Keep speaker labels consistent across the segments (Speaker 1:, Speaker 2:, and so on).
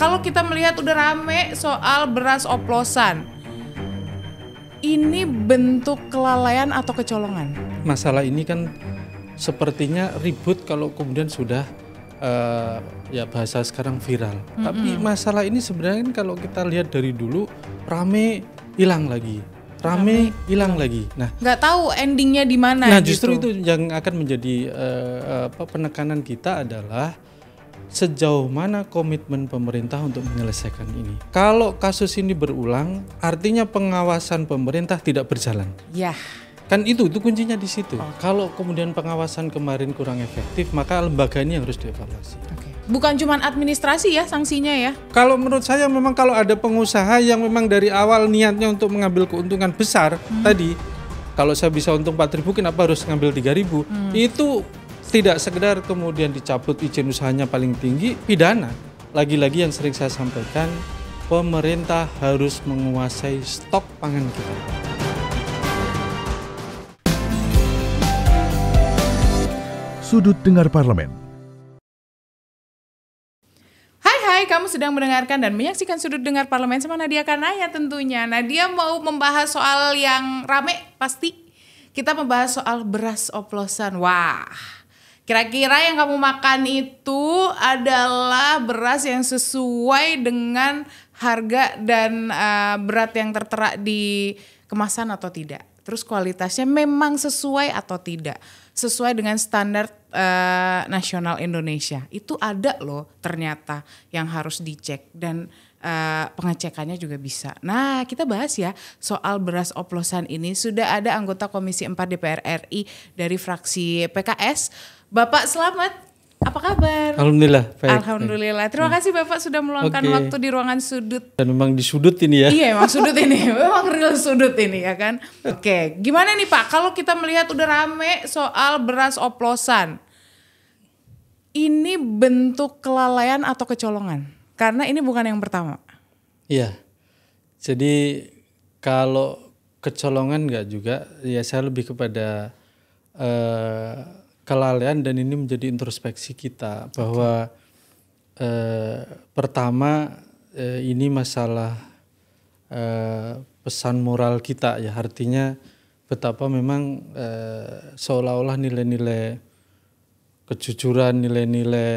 Speaker 1: kalau kita melihat udah rame soal beras oplosan, ini bentuk kelalaian atau kecolongan?
Speaker 2: Masalah ini kan sepertinya ribut kalau kemudian sudah ya bahasa sekarang viral. Tapi masalah ini sebenarnya kan kalau kita lihat dari dulu rame hilang lagi. Rame hilang lagi. Nah,
Speaker 1: nggak tahu endingnya di mana.
Speaker 2: Nah, justru itu yang akan menjadi penekanan kita adalah sejauh mana komitmen pemerintah untuk menyelesaikan ini. Kalau kasus ini berulang, artinya pengawasan pemerintah tidak berjalan.
Speaker 1: Ya.
Speaker 2: Kan itu kuncinya di situ. Kalau kemudian pengawasan kemarin kurang efektif, maka lembaga ini harus dievaluasi.
Speaker 1: Bukan cuma administrasi ya sanksinya ya?
Speaker 2: Kalau menurut saya memang kalau ada pengusaha yang memang dari awal niatnya untuk mengambil keuntungan besar tadi, kalau saya bisa untung 4.000 kenapa harus ngambil 3.000? Itu tidak sekedar kemudian dicabut izin usahanya paling tinggi, pidana. Lagi-lagi yang sering saya sampaikan, pemerintah harus menguasai stok pangan kita.
Speaker 3: Sudut Dengar Parlemen.
Speaker 1: Hai, kamu sedang mendengarkan dan menyaksikan Sudut Dengar Parlemen sama Nadia Kanaya tentunya. Nadia mau membahas soal yang rame pasti. Kita membahas soal beras oplosan. Wah, kira-kira yang kamu makan itu adalah beras yang sesuai dengan harga dan berat yang tertera di kemasan atau tidak? Terus kualitasnya memang sesuai atau tidak? Sesuai dengan standar nasional Indonesia. Itu ada loh ternyata yang harus dicek dan pengecekannya juga bisa. Nah, kita bahas ya soal beras oplosan ini. Sudah ada anggota Komisi 4 DPR RI dari fraksi PKS. Bapak selamat. Apa kabar?
Speaker 2: Alhamdulillah, baik.
Speaker 1: Alhamdulillah. Terima kasih Bapak sudah meluangkan waktu di ruangan sudut.
Speaker 2: Dan memang di sudut ini ya.
Speaker 1: Iya, memang sudut ini. Memang real sudut ini ya kan. Oke, gimana nih Pak? Kalau kita melihat udah rame soal beras oplosan. Ini bentuk kelalaian atau kecolongan? Karena ini bukan yang pertama.
Speaker 2: Iya. Jadi kalau kecolongan enggak juga, ya saya lebih kepada kelalaian dan ini menjadi introspeksi kita bahwa pertama ini masalah pesan moral kita ya, artinya betapa memang seolah-olah nilai-nilai kejujuran, nilai-nilai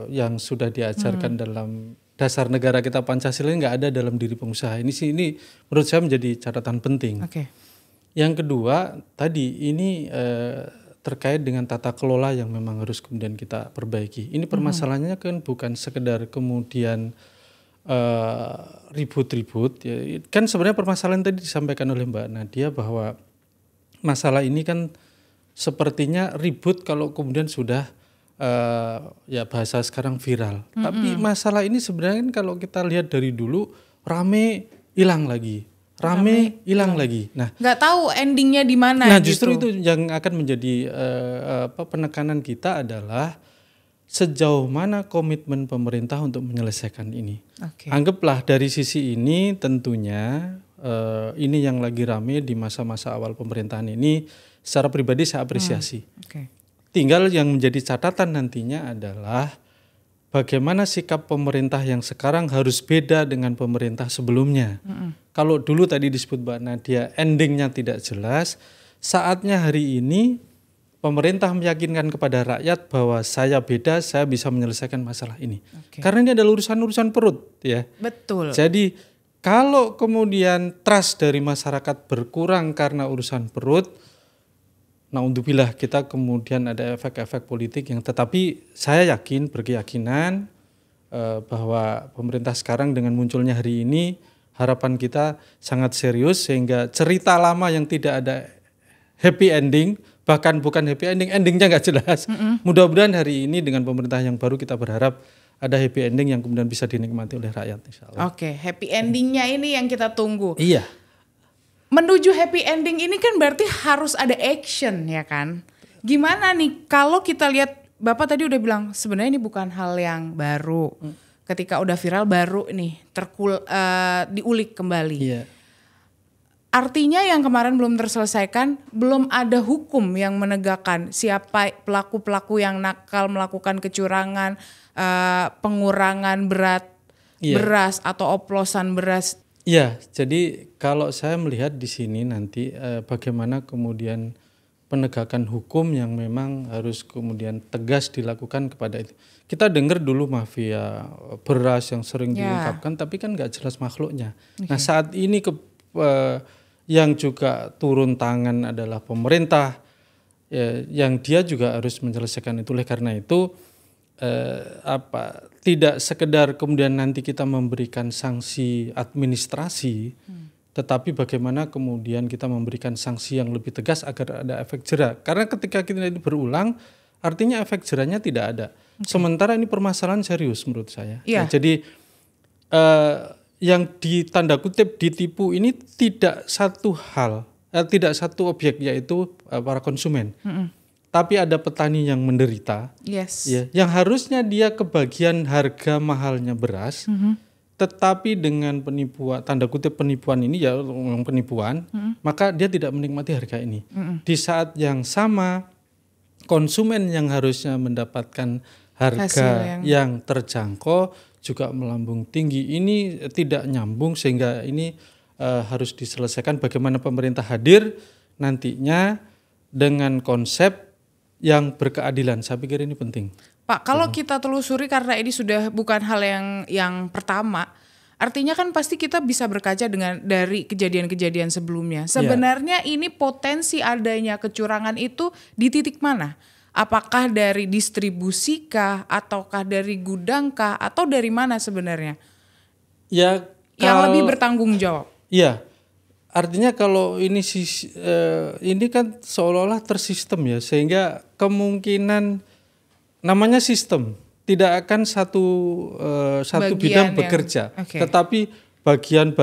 Speaker 2: yang sudah diajarkan dalam dasar negara kita Pancasila nggak ada dalam diri pengusaha. Ini menurut saya menjadi catatan penting. Yang kedua tadi ini terkait dengan tata kelola yang memang harus kemudian kita perbaiki. Ini permasalahannya kan bukan sekedar kemudian ribut-ribut. Ya. Kan sebenarnya permasalahan tadi disampaikan oleh Mbak Nadia bahwa masalah ini kan sepertinya ribut kalau kemudian sudah ya bahasa sekarang viral. Tapi masalah ini sebenarnya kan kalau kita lihat dari dulu rame hilang lagi. Rame hilang lagi. Nah,
Speaker 1: nggak tahu endingnya di mana.
Speaker 2: Nah, justru itu yang akan menjadi penekanan kita adalah sejauh mana komitmen pemerintah untuk menyelesaikan ini. Anggaplah dari sisi ini tentunya ini yang lagi rame di masa-masa awal pemerintahan ini secara pribadi saya apresiasi. Tinggal yang menjadi catatan nantinya adalah bagaimana sikap pemerintah yang sekarang harus beda dengan pemerintah sebelumnya. Kalau dulu tadi disebut Mbak Nadia endingnya tidak jelas, saatnya hari ini pemerintah meyakinkan kepada rakyat bahwa saya beda, saya bisa menyelesaikan masalah ini. Karena ini adalah urusan-urusan perut ya.
Speaker 1: Betul.
Speaker 2: Jadi kalau kemudian trust dari masyarakat berkurang karena urusan perut, naudzubillah kita kemudian ada efek-efek politik yang tetapi saya berkeyakinan bahwa pemerintah sekarang dengan munculnya hari ini harapan kita sangat serius sehingga cerita lama yang tidak ada happy ending, bahkan bukan happy ending, endingnya nggak jelas. Mudah-mudahan hari ini dengan pemerintah yang baru kita berharap ada happy ending yang kemudian bisa dinikmati oleh rakyat insyaallah.
Speaker 1: Happy endingnya ini yang kita tunggu.
Speaker 2: Iya.
Speaker 1: Menuju happy ending ini kan berarti harus ada action ya kan. Gimana nih kalau kita lihat Bapak tadi udah bilang sebenarnya ini bukan hal yang baru. Ketika udah viral baru nih diulik kembali.
Speaker 2: Iya.
Speaker 1: Artinya yang kemarin belum terselesaikan, belum ada hukum yang menegakkan siapa pelaku-pelaku yang nakal melakukan kecurangan, pengurangan berat beras atau oplosan beras?
Speaker 2: Iya, jadi kalau saya melihat di sini nanti bagaimana kemudian penegakan hukum yang memang harus kemudian tegas dilakukan kepada itu. Kita dengar dulu mafia beras yang sering diungkapkan, tapi kan nggak jelas makhluknya. Nah saat ini yang juga turun tangan adalah pemerintah, yang dia juga harus menyelesaikan itu. Oleh karena itu tidak sekedar kemudian nanti kita memberikan sanksi administrasi, tetapi bagaimana kemudian kita memberikan sanksi yang lebih tegas agar ada efek jera. Karena ketika kita ini berulang, artinya efek jerahnya tidak ada. Sementara ini permasalahan serius menurut saya. Nah, jadi yang ditanda kutip ditipu ini tidak satu hal, tidak satu objek, yaitu para konsumen. Tapi ada petani yang menderita, yang harusnya dia kebagian harga mahalnya beras, tetapi dengan penipuan, tanda kutip penipuan ini ya penipuan, maka dia tidak menikmati harga ini. Di saat yang sama, konsumen yang harusnya mendapatkan harga yang terjangkau juga melambung tinggi. Ini tidak nyambung, sehingga ini harus diselesaikan. Bagaimana pemerintah hadir nantinya dengan konsep yang berkeadilan. Saya pikir ini penting.
Speaker 1: Pak, kalau kita telusuri, karena ini sudah bukan hal yang pertama, artinya kan pasti kita bisa berkaca dari kejadian-kejadian sebelumnya. Sebenarnya ini potensi adanya kecurangan itu di titik mana? Apakah dari distribusi kah, ataukah dari gudang kah, atau dari mana sebenarnya?
Speaker 2: Ya,
Speaker 1: yang lebih bertanggung jawab.
Speaker 2: Iya. Artinya kalau ini kan seolah-olah tersistem ya, sehingga kemungkinan namanya sistem tidak akan satu bidang bekerja, tetapi bagian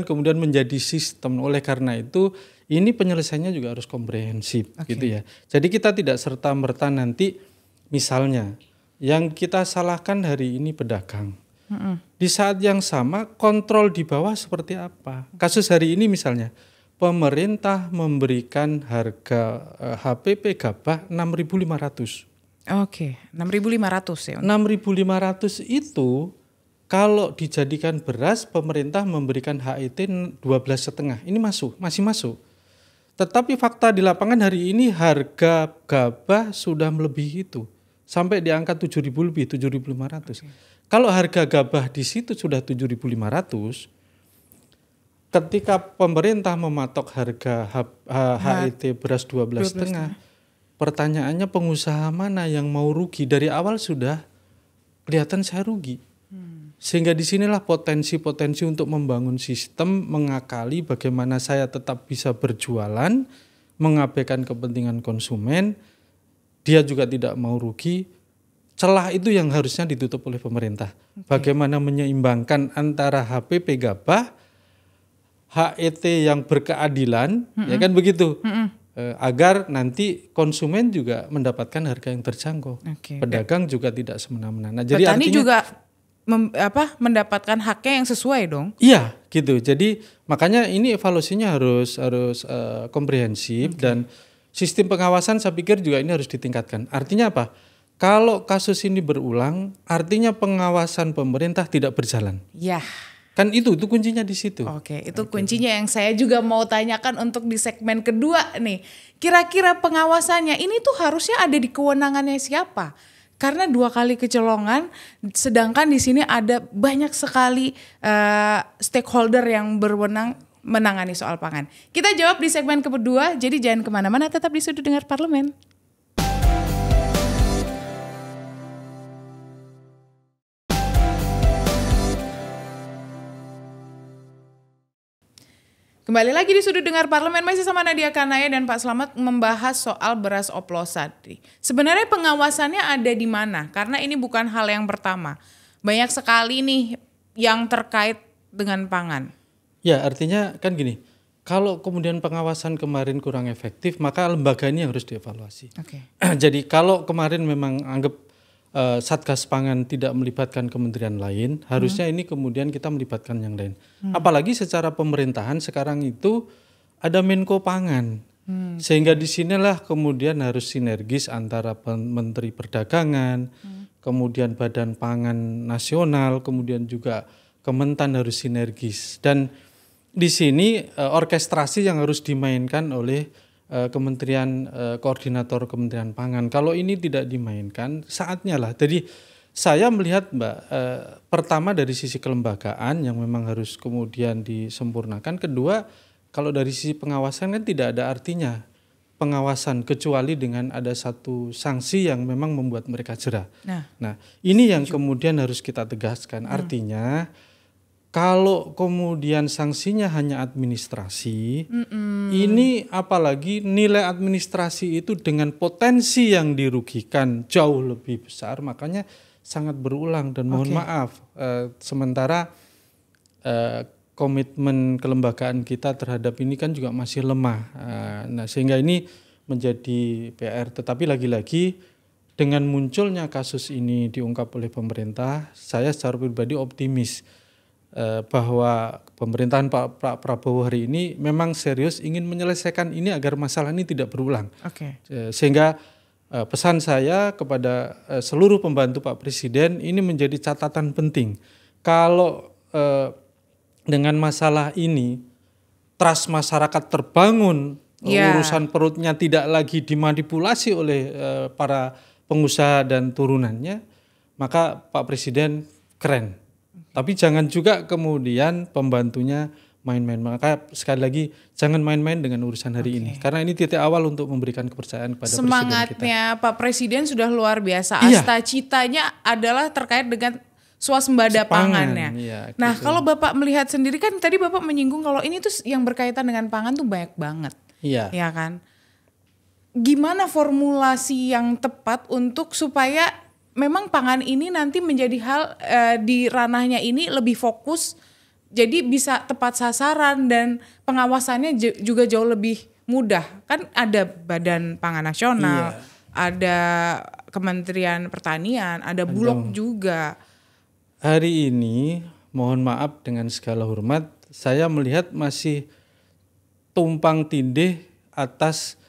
Speaker 2: kemudian menjadi sistem. Oleh karena itu ini penyelesaiannya juga harus komprehensif gitu ya. Jadi kita tidak serta-merta nanti misalnya yang kita salahkan hari ini pedagang. Di saat yang sama kontrol di bawah seperti apa? Kasus hari ini misalnya pemerintah memberikan harga HPP gabah 6.500.
Speaker 1: Oke, 6.500 ya.
Speaker 2: 6.500 itu kalau dijadikan beras, pemerintah memberikan HET 12,5. Ini masih masuk. Tetapi fakta di lapangan hari ini harga gabah sudah melebihi itu. Sampai di angka 7.000 lebih, 7.500. Kalau harga gabah di situ sudah 7.500, ketika pemerintah mematok harga HET beras 12,5, pertanyaannya pengusaha mana yang mau rugi? Dari awal sudah kelihatan saya rugi. Sehingga disinilah potensi-potensi untuk membangun sistem, mengakali bagaimana saya tetap bisa berjualan, mengabaikan kepentingan konsumen, dia juga tidak mau rugi. Celah itu yang harusnya ditutup oleh pemerintah. Bagaimana menyeimbangkan antara HPP gabah, HET yang berkeadilan, ya kan begitu, agar nanti konsumen juga mendapatkan harga yang terjangkau. Pedagang juga tidak semena-mena. Nah, jadi
Speaker 1: petani
Speaker 2: artinya
Speaker 1: juga mendapatkan haknya yang sesuai dong.
Speaker 2: Iya, gitu. Jadi makanya ini evaluasinya harus komprehensif, dan sistem pengawasan saya pikir juga ini harus ditingkatkan. Artinya apa? Kalau kasus ini berulang, artinya pengawasan pemerintah tidak berjalan.
Speaker 1: Ya.
Speaker 2: Kan itu kuncinya di situ.
Speaker 1: Itu kuncinya yang saya juga mau tanyakan untuk di segmen kedua nih. Kira-kira pengawasannya ini tuh harusnya ada di kewenangannya siapa? Karena 2 kali kecolongan, sedangkan di sini ada banyak sekali stakeholder yang berwenang menangani soal pangan. Kita jawab di segmen kedua, jadi jangan kemana-mana, tetap di Sudut Dengar Parlemen. Kembali lagi di Sudut Dengar Parlemen, masih sama Nadia Kanaya dan Pak Slamet membahas soal beras oplosan. Sebenarnya pengawasannya ada di mana? Karena ini bukan hal yang pertama. Banyak sekali nih yang terkait dengan pangan.
Speaker 2: Ya, artinya kan gini, kalau kemudian pengawasan kemarin kurang efektif, maka lembaga ini harus dievaluasi. Jadi kalau kemarin memang anggap Satgas Pangan tidak melibatkan kementerian lain, harusnya ini kemudian kita melibatkan yang lain. Apalagi secara pemerintahan sekarang itu ada Menko Pangan, sehingga disinilah kemudian harus sinergis antara Menteri Perdagangan, kemudian Badan Pangan Nasional, kemudian juga Kementan harus sinergis. Dan di sini orkestrasi yang harus dimainkan oleh Kementerian Koordinator Kementerian Pangan. Kalau ini tidak dimainkan, saatnya lah. Jadi saya melihat Mbak, pertama dari sisi kelembagaan yang memang harus kemudian disempurnakan. Kedua, kalau dari sisi pengawasan kan tidak ada artinya pengawasan kecuali dengan ada satu sanksi yang memang membuat mereka jera. Nah, ini yang kemudian harus kita tegaskan. Artinya kalau kemudian sanksinya hanya administrasi, ini apalagi nilai administrasi itu dengan potensi yang dirugikan jauh lebih besar, makanya sangat berulang dan mohon maaf. Sementara komitmen kelembagaan kita terhadap ini kan juga masih lemah. Nah, sehingga ini menjadi PR. Tetapi lagi-lagi dengan munculnya kasus ini diungkap oleh pemerintah, saya secara pribadi optimis bahwa pemerintahan Pak Prabowo hari ini memang serius ingin menyelesaikan ini agar masalah ini tidak berulang. Sehingga pesan saya kepada seluruh pembantu Pak Presiden ini menjadi catatan penting. Kalau dengan masalah ini trust masyarakat terbangun, urusan perutnya tidak lagi dimanipulasi oleh para pengusaha dan turunannya, maka Pak Presiden keren. Tapi jangan juga kemudian pembantunya main-main. Maka sekali lagi jangan main-main dengan urusan hari ini. Karena ini titik awal untuk memberikan kepercayaan kepada Presiden kita.
Speaker 1: Semangatnya Pak Presiden sudah luar biasa. Asta-citanya adalah terkait dengan swasembada pangannya. Nah, kalau Bapak melihat sendiri kan tadi Bapak menyinggung kalau ini tuh yang berkaitan dengan pangan tuh banyak banget. Ya kan? Gimana formulasi yang tepat untuk supaya memang pangan ini nanti menjadi hal di ranahnya ini lebih fokus, jadi bisa tepat sasaran dan pengawasannya juga jauh lebih mudah. Kan ada Badan Pangan Nasional, ada Kementerian Pertanian, ada Bulog juga.
Speaker 2: Hari ini mohon maaf dengan segala hormat, saya melihat masih tumpang tindih atas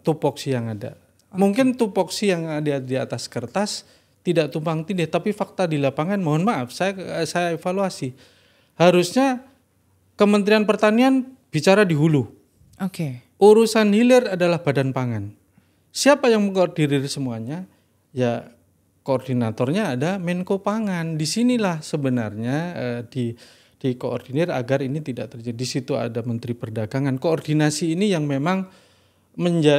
Speaker 2: tupoksi yang ada. Mungkin tupoksi yang ada di atas kertas tidak tumpang tindih, tapi fakta di lapangan mohon maaf saya evaluasi. Harusnya Kementerian Pertanian bicara di hulu. Urusan hilir adalah Badan Pangan. Siapa yang mengkoordinir semuanya? Ya koordinatornya ada Menko Pangan. Disinilah sebenarnya dikoordinir agar ini tidak terjadi. Di situ ada Menteri Perdagangan. Koordinasi ini yang memang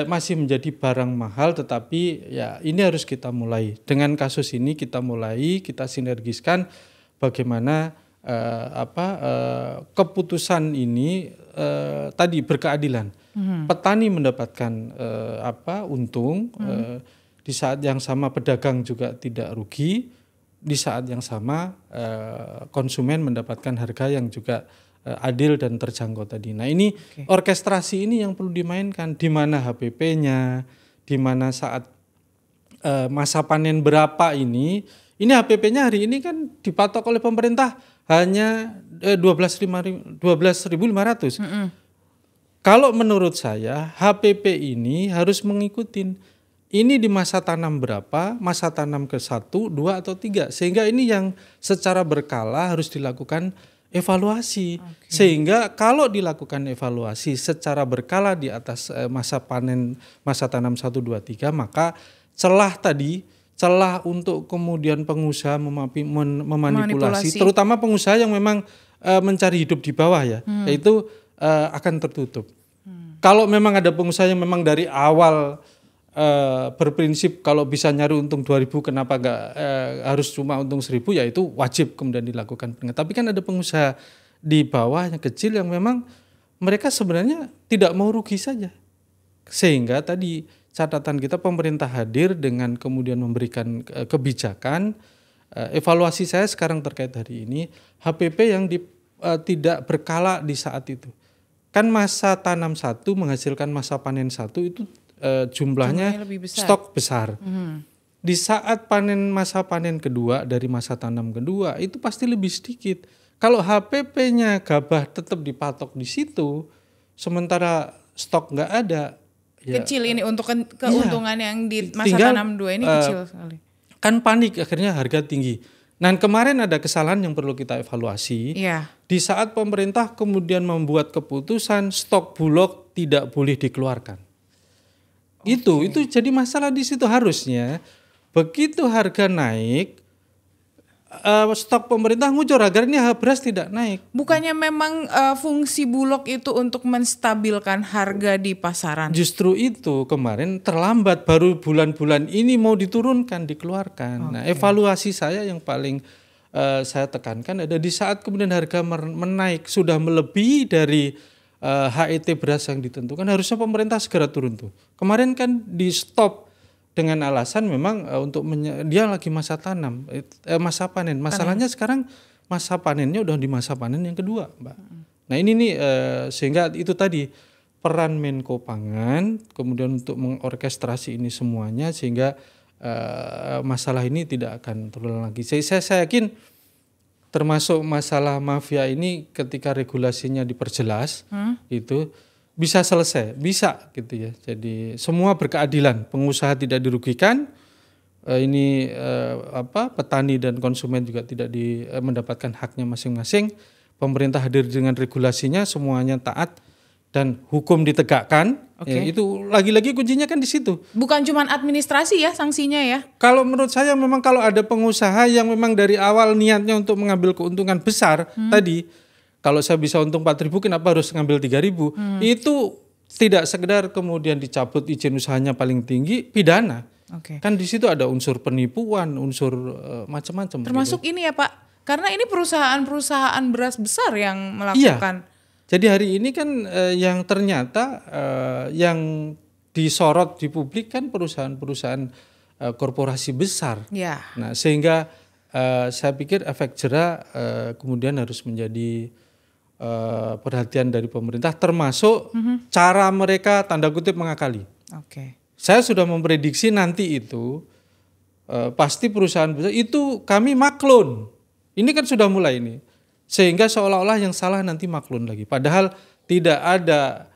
Speaker 2: masih menjadi barang mahal, tetapi ya ini harus kita mulai. Dengan kasus ini kita sinergiskan bagaimana keputusan ini tadi berkeadilan. Petani mendapatkan untung, di saat yang sama pedagang juga tidak rugi, di saat yang sama konsumen mendapatkan harga yang juga adil dan terjangkau tadi. Nah ini orkestrasi ini yang perlu dimainkan, di mana HPP-nya, di mana saat masa panen berapa ini HPP-nya hari ini kan dipatok oleh pemerintah hanya 12.500. Kalau menurut saya HPP ini harus mengikuti ini di masa tanam berapa, masa tanam ke-1, 2 atau 3, sehingga ini yang secara berkala harus dilakukan evaluasi. Sehingga kalau dilakukan evaluasi secara berkala di atas masa panen, masa tanam 1, 2, 3, maka celah untuk kemudian pengusaha memanipulasi, terutama pengusaha yang memang mencari hidup di bawah yaitu akan tertutup. Kalau memang ada pengusaha yang memang dari awal berprinsip kalau bisa nyari untung 2.000 kenapa nggak harus cuma untung 1.000, ya itu wajib kemudian dilakukan. Tapi kan ada pengusaha di bawah yang kecil yang memang mereka sebenarnya tidak mau rugi saja. Sehingga tadi catatan kita pemerintah hadir dengan kemudian memberikan kebijakan. Evaluasi saya sekarang terkait hari ini HPP yang tidak berkala di saat itu. Kan masa tanam 1 menghasilkan masa panen 1 itu jumlahnya stok besar. Di saat masa panen kedua dari masa tanam kedua itu pasti lebih sedikit. Kalau HPP-nya gabah tetap dipatok di situ, sementara stok nggak ada.
Speaker 1: Kecil ini untuk keuntungan yang di masa tanam 2 ini kecil sekali.
Speaker 2: Kan panik akhirnya harga tinggi. Nah kemarin ada kesalahan yang perlu kita evaluasi. Di saat pemerintah kemudian membuat keputusan stok Bulog tidak boleh dikeluarkan. Itu jadi masalah di situ. Harusnya begitu harga naik, stok pemerintah ngucur agar ini beras tidak naik.
Speaker 1: Bukannya memang fungsi Bulog itu untuk menstabilkan harga di pasaran?
Speaker 2: Justru itu kemarin terlambat, baru bulan-bulan ini mau diturunkan, dikeluarkan. Nah evaluasi saya yang paling saya tekankan ada di saat kemudian harga menaik sudah melebihi dari HET beras yang ditentukan, harusnya pemerintah segera turun tuh. Kemarin kan di stop dengan alasan memang untuk dia lagi masa tanam, masa panen. Masalahnya sekarang masa panennya udah di masa panen yang kedua, Mbak. Nah ini nih sehingga itu tadi peran Menko Pangan kemudian untuk mengorkestrasi ini semuanya sehingga masalah ini tidak akan terulang lagi. Saya yakin termasuk masalah mafia ini ketika regulasinya diperjelas itu bisa selesai, bisa gitu ya. Jadi semua berkeadilan, pengusaha tidak dirugikan, ini petani dan konsumen juga tidak mendapatkan haknya masing-masing. Pemerintah hadir dengan regulasinya, semuanya taat dan hukum ditegakkan. Ya, itu lagi-lagi kuncinya kan di situ.
Speaker 1: Bukan cuma administrasi ya sanksinya ya?
Speaker 2: Kalau menurut saya memang kalau ada pengusaha yang memang dari awal niatnya untuk mengambil keuntungan besar tadi. Kalau saya bisa untung 4.000 kenapa harus ngambil 3.000? Itu tidak sekedar kemudian dicabut izin usahanya paling tinggi, pidana. Kan di situ ada unsur penipuan, unsur macam-macam.
Speaker 1: Termasuk gitu. Ini ya Pak, karena ini perusahaan-perusahaan beras besar yang melakukan.
Speaker 2: Iya. Jadi hari ini kan yang ternyata yang disorot di publik kan perusahaan-perusahaan korporasi besar.
Speaker 1: Ya.
Speaker 2: Nah sehingga saya pikir efek jera kemudian harus menjadi perhatian dari pemerintah, termasuk cara mereka tanda kutip mengakali. Saya sudah memprediksi nanti itu pasti perusahaan besar itu kami maklun. Ini kan sudah mulai ini, sehingga seolah-olah yang salah nanti maklun lagi. Padahal tidak ada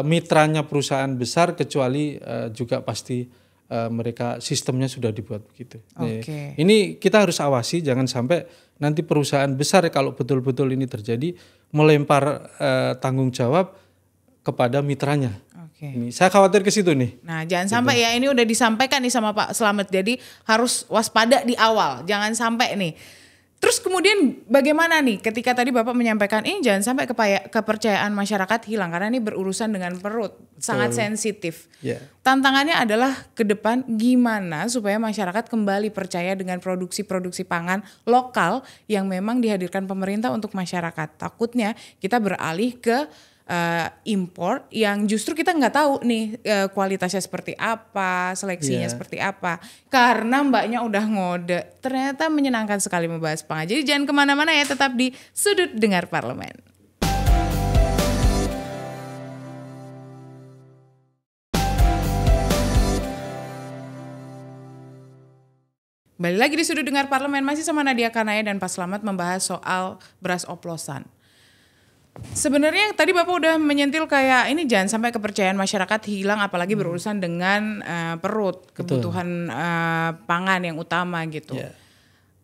Speaker 2: mitranya perusahaan besar kecuali juga pasti mereka sistemnya sudah dibuat begitu. Ini kita harus awasi jangan sampai nanti perusahaan besar kalau betul-betul ini terjadi melempar tanggung jawab kepada mitranya. Ini saya khawatir ke situ nih.
Speaker 1: Nah, jangan sampai ya, ini udah disampaikan nih sama Pak Slamet. Jadi harus waspada di awal, jangan sampai nih. Terus kemudian bagaimana nih ketika tadi Bapak menyampaikan ini jangan sampai kepercayaan masyarakat hilang karena ini berurusan dengan perut, sangat sensitif. Tantangannya adalah ke depan gimana supaya masyarakat kembali percaya dengan produksi-produksi pangan lokal yang memang dihadirkan pemerintah untuk masyarakat. Takutnya kita beralih ke impor yang justru kita nggak tahu nih kualitasnya seperti apa, seleksinya seperti apa. Karena mbaknya udah ngode. Ternyata menyenangkan sekali membahas pangan. Jadi jangan kemana-mana ya, tetap di Sudut Dengar Parlemen. Balik lagi di Sudut Dengar Parlemen, masih sama Nadia Kanaya dan Pak Slamet membahas soal beras oplosan. Sebenarnya tadi Bapak udah menyentil kayak ini jangan sampai kepercayaan masyarakat hilang apalagi berurusan dengan perut, kebutuhan pangan yang utama gitu.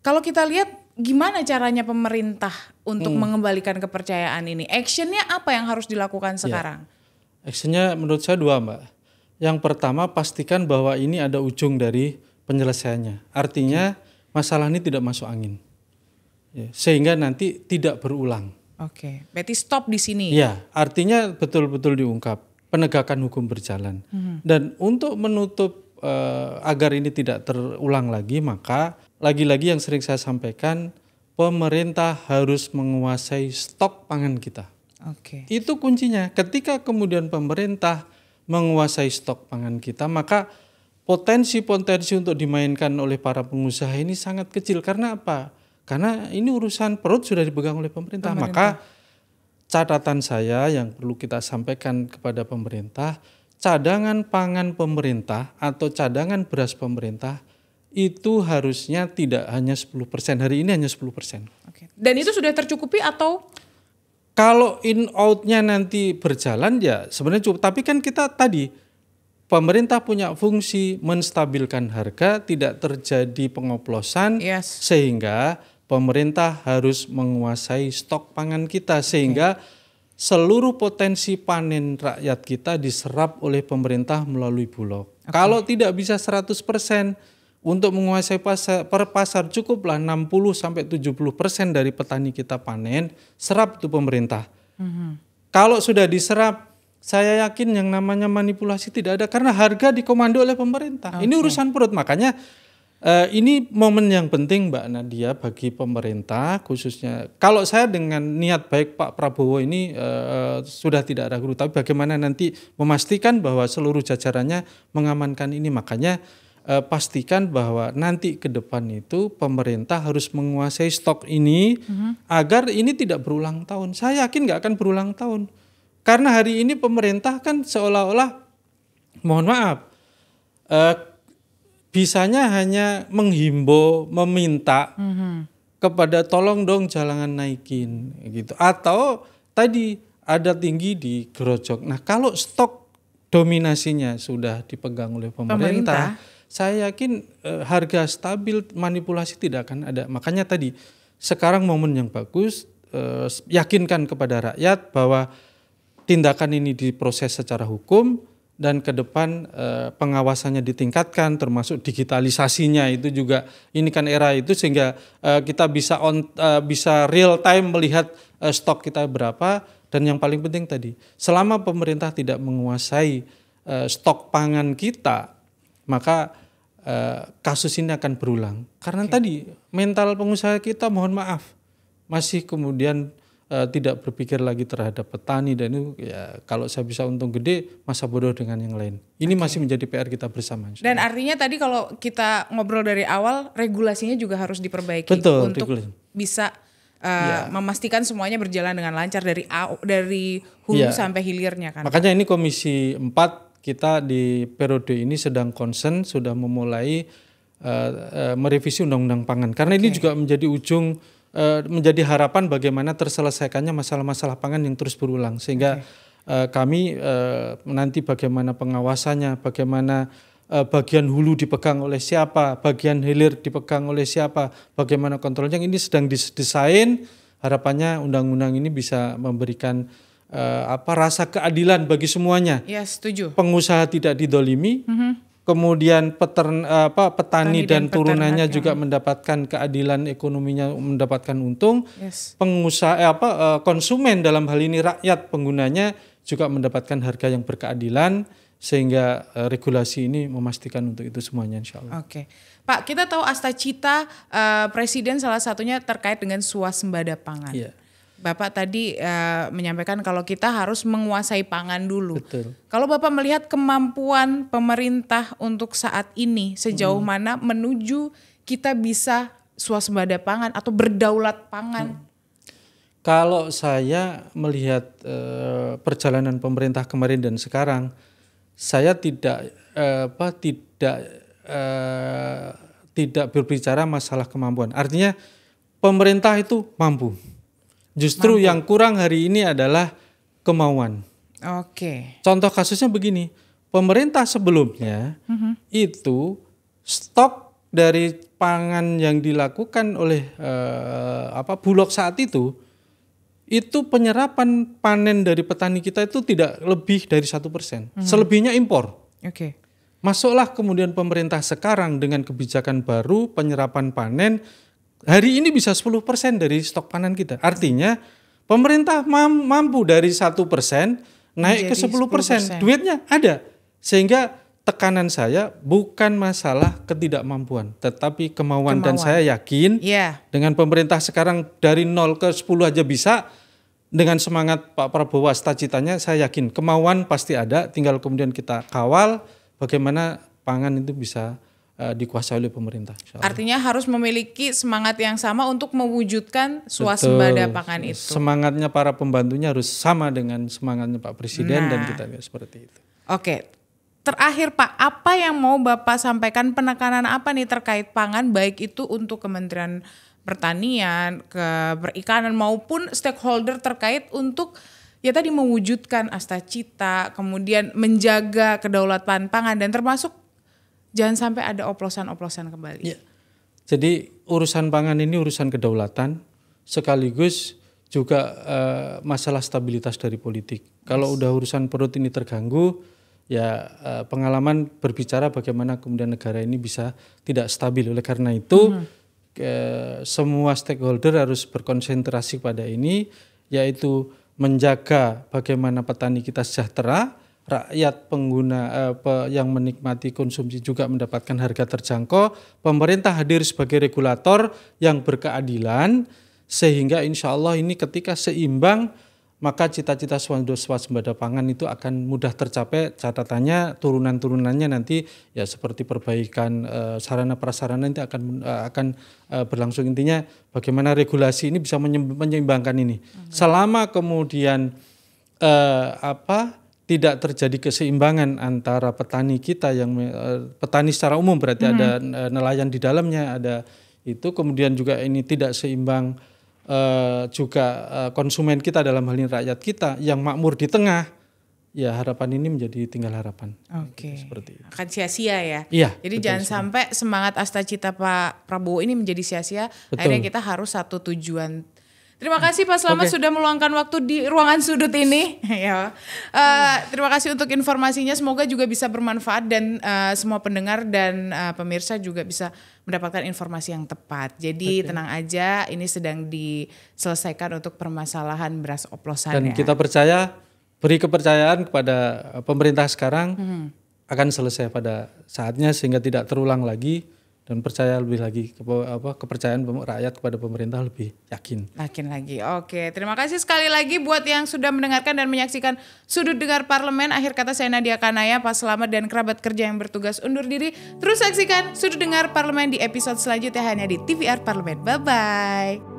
Speaker 1: Kalau kita lihat gimana caranya pemerintah untuk mengembalikan kepercayaan ini? Actionnya apa yang harus dilakukan sekarang?
Speaker 2: Actionnya menurut saya dua, Mbak. Yang pertama pastikan bahwa ini ada ujung dari penyelesaiannya. Artinya masalah ini tidak masuk angin. Sehingga nanti tidak berulang.
Speaker 1: Berarti stop di sini.
Speaker 2: Ya, artinya betul-betul diungkap, penegakan hukum berjalan. Dan untuk menutup agar ini tidak terulang lagi, maka lagi-lagi yang sering saya sampaikan, pemerintah harus menguasai stok pangan kita. Itu kuncinya. Ketika kemudian pemerintah menguasai stok pangan kita, maka potensi-potensi untuk dimainkan oleh para pengusaha ini sangat kecil. Karena apa? Karena ini urusan perut sudah dipegang oleh pemerintah. Maka catatan saya yang perlu kita sampaikan kepada pemerintah, cadangan pangan pemerintah atau cadangan beras pemerintah itu harusnya tidak hanya 10%. Hari ini hanya 10%.
Speaker 1: Dan itu sudah tercukupi atau?
Speaker 2: Kalau in out-nya nanti berjalan ya sebenarnya cukup. Tapi kan kita tadi pemerintah punya fungsi menstabilkan harga, tidak terjadi pengoplosan, sehingga pemerintah harus menguasai stok pangan kita, sehingga seluruh potensi panen rakyat kita diserap oleh pemerintah melalui Bulog. Kalau tidak bisa 100%, untuk menguasai pasar cukuplah 60-70% dari petani kita panen, serap itu pemerintah. Kalau sudah diserap, saya yakin yang namanya manipulasi tidak ada, karena harga dikomando oleh pemerintah. Ini urusan perut, makanya ini momen yang penting Mbak Nadia bagi pemerintah khususnya. Kalau saya dengan niat baik Pak Prabowo ini sudah tidak ragu, tapi bagaimana nanti memastikan bahwa seluruh jajarannya mengamankan ini. Makanya pastikan bahwa nanti ke depan itu pemerintah harus menguasai stok ini agar ini tidak berulang tahun. Saya yakin nggak akan berulang tahun. Karena hari ini pemerintah kan seolah-olah, mohon maaf, bisanya hanya menghimbau, meminta kepada tolong dong jangan naikin gitu. Atau tadi ada tinggi di gerojok. Nah kalau stok dominasinya sudah dipegang oleh pemerintah, saya yakin harga stabil, manipulasi tidak akan ada. Makanya tadi sekarang momen yang bagus, yakinkan kepada rakyat bahwa tindakan ini diproses secara hukum dan ke depan pengawasannya ditingkatkan, termasuk digitalisasinya itu juga. Ini kan era itu sehingga kita bisa real time melihat stok kita berapa. Dan yang paling penting tadi, selama pemerintah tidak menguasai stok pangan kita, maka kasus ini akan berulang. Karena tadi mental pengusaha kita, mohon maaf, masih kemudian tidak berpikir lagi terhadap petani, dan itu ya kalau saya bisa untung gede, masa bodoh dengan yang lain. Ini masih menjadi PR kita bersama.
Speaker 1: Dan artinya tadi kalau kita ngobrol dari awal, regulasinya juga harus diperbaiki.
Speaker 2: Betul,
Speaker 1: untuk bisa memastikan semuanya berjalan dengan lancar dari hulu sampai hilirnya kan.
Speaker 2: Makanya ini Komisi 4 kita di periode ini sedang concern, sudah memulai merevisi Undang-Undang Pangan. Karena ini juga menjadi harapan bagaimana terselesaikannya masalah-masalah pangan yang terus berulang. Sehingga kami nanti bagaimana pengawasannya, bagaimana bagian hulu dipegang oleh siapa, bagian hilir dipegang oleh siapa, bagaimana kontrolnya, ini sedang didesain. Harapannya undang-undang ini bisa memberikan rasa keadilan bagi semuanya.
Speaker 1: Ya, setuju.
Speaker 2: Pengusaha tidak didolimi, kemudian petani dan turunannya juga mendapatkan keadilan ekonominya, mendapatkan untung. Pengusaha konsumen dalam hal ini rakyat penggunanya juga mendapatkan harga yang berkeadilan, sehingga regulasi ini memastikan untuk itu semuanya, insya Allah.
Speaker 1: Pak, kita tahu Astacita Presiden salah satunya terkait dengan swasembada pangan. Bapak tadi menyampaikan kalau kita harus menguasai pangan dulu.
Speaker 2: Betul.
Speaker 1: Kalau Bapak melihat kemampuan pemerintah untuk saat ini, sejauh mana menuju kita bisa swasembada pangan atau berdaulat pangan?
Speaker 2: Kalau saya melihat perjalanan pemerintah kemarin dan sekarang, saya tidak berbicara masalah kemampuan. Artinya pemerintah itu mampu. Justru yang kurang hari ini adalah kemauan. Contoh kasusnya begini, pemerintah sebelumnya itu stok dari pangan yang dilakukan oleh Bulog saat itu penyerapan panen dari petani kita itu tidak lebih dari 1%. Selebihnya impor. Masuklah kemudian pemerintah sekarang dengan kebijakan baru penyerapan panen. Hari ini bisa 10% dari stok panen kita. Artinya pemerintah mampu dari 1% naik ke 10%. Duitnya ada. Sehingga tekanan saya bukan masalah ketidakmampuan, tetapi kemauan. Dan saya yakin dengan pemerintah sekarang dari 0 ke 10 aja bisa. Dengan semangat Pak Prabowo cita-citanya, saya yakin kemauan pasti ada. Tinggal kemudian kita kawal bagaimana pangan itu bisa dikuasai oleh pemerintah.
Speaker 1: Artinya harus memiliki semangat yang sama untuk mewujudkan swasembada pangan itu.
Speaker 2: Semangatnya para pembantunya harus sama dengan semangatnya Pak Presiden dan kita seperti itu.
Speaker 1: Terakhir Pak, apa yang mau Bapak sampaikan, penekanan apa nih terkait pangan, baik itu untuk Kementerian Pertanian, Perikanan maupun stakeholder terkait untuk ya tadi mewujudkan Astacita, kemudian menjaga kedaulatan pangan dan termasuk jangan sampai ada oplosan-oplosan kembali.
Speaker 2: Ya. Jadi urusan pangan ini urusan kedaulatan sekaligus juga masalah stabilitas dari politik. Kalau udah urusan perut ini terganggu, ya pengalaman berbicara bagaimana kemudian negara ini bisa tidak stabil. Oleh karena itu semua stakeholder harus berkonsentrasi pada ini, yaitu menjaga bagaimana petani kita sejahtera, rakyat pengguna yang menikmati konsumsi juga mendapatkan harga terjangkau, pemerintah hadir sebagai regulator yang berkeadilan, sehingga insya Allah ini ketika seimbang, maka cita-cita swasembada pangan itu akan mudah tercapai. Catatannya turunan-turunannya nanti ya seperti perbaikan sarana prasarana nanti akan berlangsung. Intinya bagaimana regulasi ini bisa menyeimbangkan ini. Selama kemudian tidak terjadi keseimbangan antara petani kita yang petani secara umum berarti ada nelayan di dalamnya, ada itu, kemudian juga ini tidak seimbang juga konsumen kita dalam hal ini rakyat kita yang makmur di tengah, ya harapan ini menjadi tinggal harapan.
Speaker 1: Oke.
Speaker 2: Seperti itu.
Speaker 1: Akan sia-sia ya.
Speaker 2: Iya.
Speaker 1: Jadi jangan sampai semangat Astacita Pak Prabowo ini menjadi sia-sia. Akhirnya kita harus satu tujuan. Terima kasih Pak Slamet sudah meluangkan waktu di ruangan sudut ini. Ya. Terima kasih untuk informasinya. Semoga juga bisa bermanfaat dan semua pendengar dan pemirsa juga bisa mendapatkan informasi yang tepat. Jadi tenang aja, ini sedang diselesaikan untuk permasalahan beras oplosan.
Speaker 2: Dan kita percaya, beri kepercayaan kepada pemerintah sekarang akan selesai pada saatnya sehingga tidak terulang lagi. Dan percaya lebih lagi kepercayaan rakyat kepada pemerintah lebih yakin
Speaker 1: lagi. Oke, terima kasih sekali lagi buat yang sudah mendengarkan dan menyaksikan Sudut Dengar Parlemen. Akhir kata saya Nadia Kanaya, Pak Slamet dan kerabat kerja yang bertugas undur diri. Terus saksikan Sudut Dengar Parlemen di episode selanjutnya hanya di TVR Parlemen. Bye bye.